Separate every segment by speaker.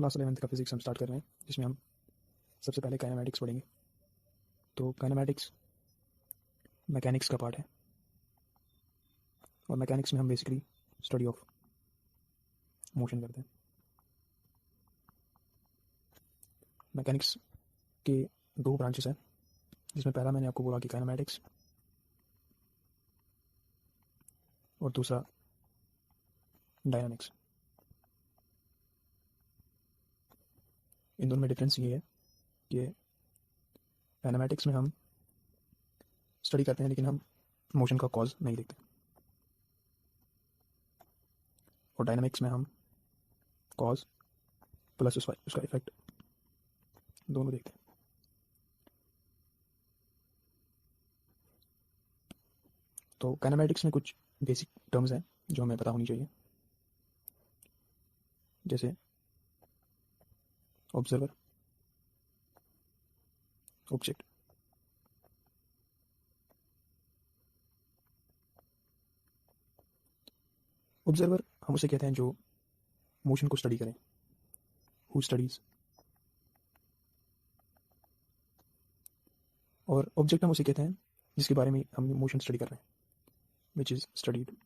Speaker 1: Class 11th का physics हम start कर रहे हैं, जिसमें हम सबसे पहले काइनेमैटिक्स पढ़ेंगे। तो काइनेमैटिक्स मैकेनिक्स का पार्ट है और मैकेनिक्स में हम बेसिकली स्टडी ऑफ मोशन करते हैं। मैकेनिक्स के दो ब्रांचेस हैं, जिसमें पहला मैंने आपको बोला कि काइनेमैटिक्स और दूसरा डायनामिक्स। इन दोनों में डिफरेंस ये है कि काइनेमैटिक्स में हम स्टडी करते हैं लेकिन हम मोशन का कॉज नहीं देखते, और डायनामिक्स में हम कॉज प्लस उसका इफेक्ट दोनों देखते हैं। तो काइनेमैटिक्स में कुछ बेसिक टर्म्स हैं जो हमें पता होनी चाहिए, जैसे ऑब्जर्वर, ऑब्जेक्ट। ऑब्जर्वर हम उसे कहते हैं जो मोशन को स्टडी करें, हु स्टडीज। और ऑब्जेक्ट हम उसे कहते हैं जिसके बारे में हम मोशन स्टडी कर रहे हैं, विच इज स्टडीड।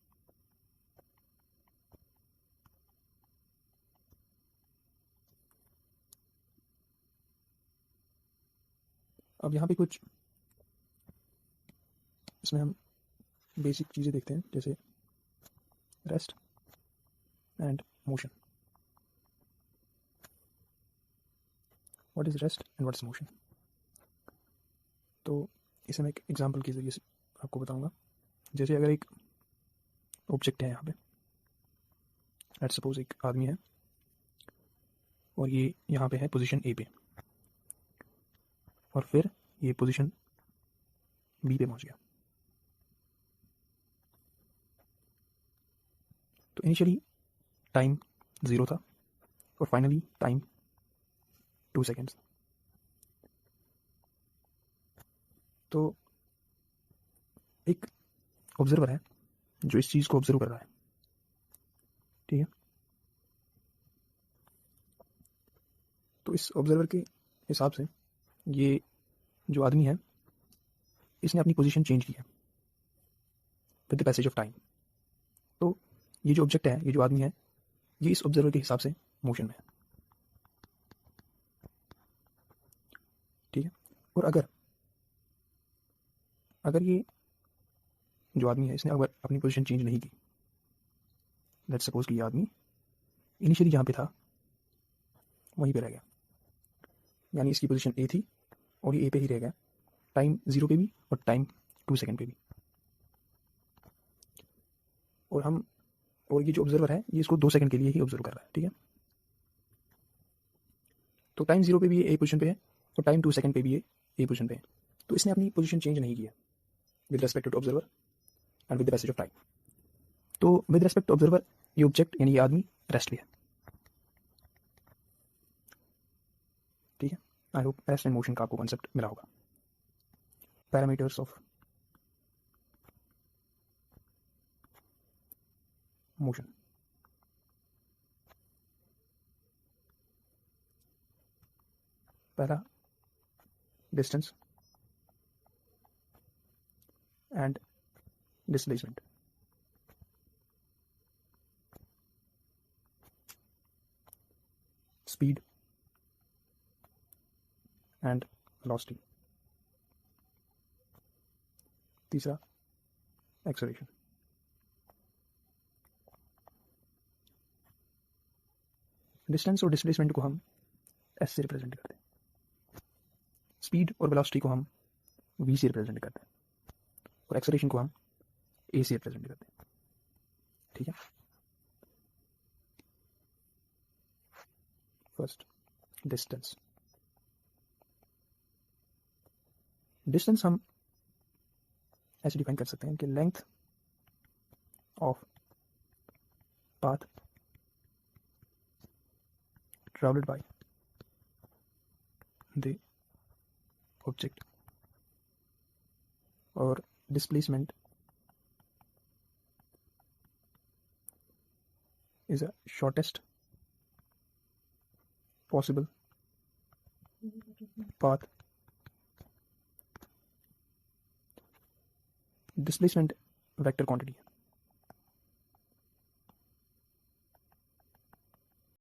Speaker 1: अब यहाँ पे कुछ इसमें हम बेसिक चीज़ें देखते हैं, जैसे rest and motion. What is rest and what is motion? तो इसे मैं एक एग्जांपल के जरिए से आपको बताऊंगा। जैसे अगर एक ऑब्जेक्ट है यहाँ पे, लेट्स सपोज एक आदमी है और ये यहाँ पे है पोजीशन ए पे, और फिर ये पोजीशन बी पे पहुँच गया। तो इनिशियली टाइम 0 था और फाइनली टाइम 2 सेकेंड्स। तो एक ऑब्जर्वर है जो इस चीज़ को ऑब्जर्व कर रहा है, ठीक है। तो इस ऑब्जर्वर के हिसाब से ये जो आदमी है, इसने अपनी पोजीशन चेंज की है with the passage of time. तो ये जो ऑब्जेक्ट है, ये जो आदमी है, ये इस ऑब्जर्वर के हिसाब से मोशन में है, ठीक है। और अगर अगर ये जो आदमी है, इसने अगर अपनी पोजीशन चेंज नहीं की, लेट्स सपोज कि ये आदमी इनिशियली जहाँ पे था वहीं पे रह गया, यानी इसकी पोजीशन ए थी और ये ए पे ही रह गया, टाइम 0 पे भी और टाइम 2 सेकेंड पे भी। और ये जो ऑब्जर्वर है, ये इसको 2 सेकंड के लिए ही ऑब्जर्व कर रहा है, ठीक है। तो टाइम 0 पे भी ये ए पोजीशन पे है और टाइम 2 सेकंड पे भी ये ए पोजीशन पे है। तो इसने अपनी पोजीशन चेंज नहीं किया with respect to observer and with the passage of time. तो विद रेस्पेक्ट टू ऑब्जर्वर ये ऑब्जेक्ट यानी ये आदमी रेस्ट पे है, ठीक है। I hope rest and motion का आपको कॉन्सेप्ट मिला होगा। Parameters of motion. पहला distance and displacement. Speed and velocity. तीसरा एक्सेलरेशन। डिस्टेंस और डिस्प्लेसमेंट को हम एस से रिप्रेजेंट करते हैं, स्पीड और वेलोसिटी को हम वी से रिप्रेजेंट करते हैं, और एक्सेलरेशन को हम ए से रिप्रेजेंट करते हैं, ठीक है। First distance. डिस्टेंस हम ऐसे डिफाइन कर सकते हैं कि length of path travelled by the object, और displacement is a shortest possible path displacement vector quantity है।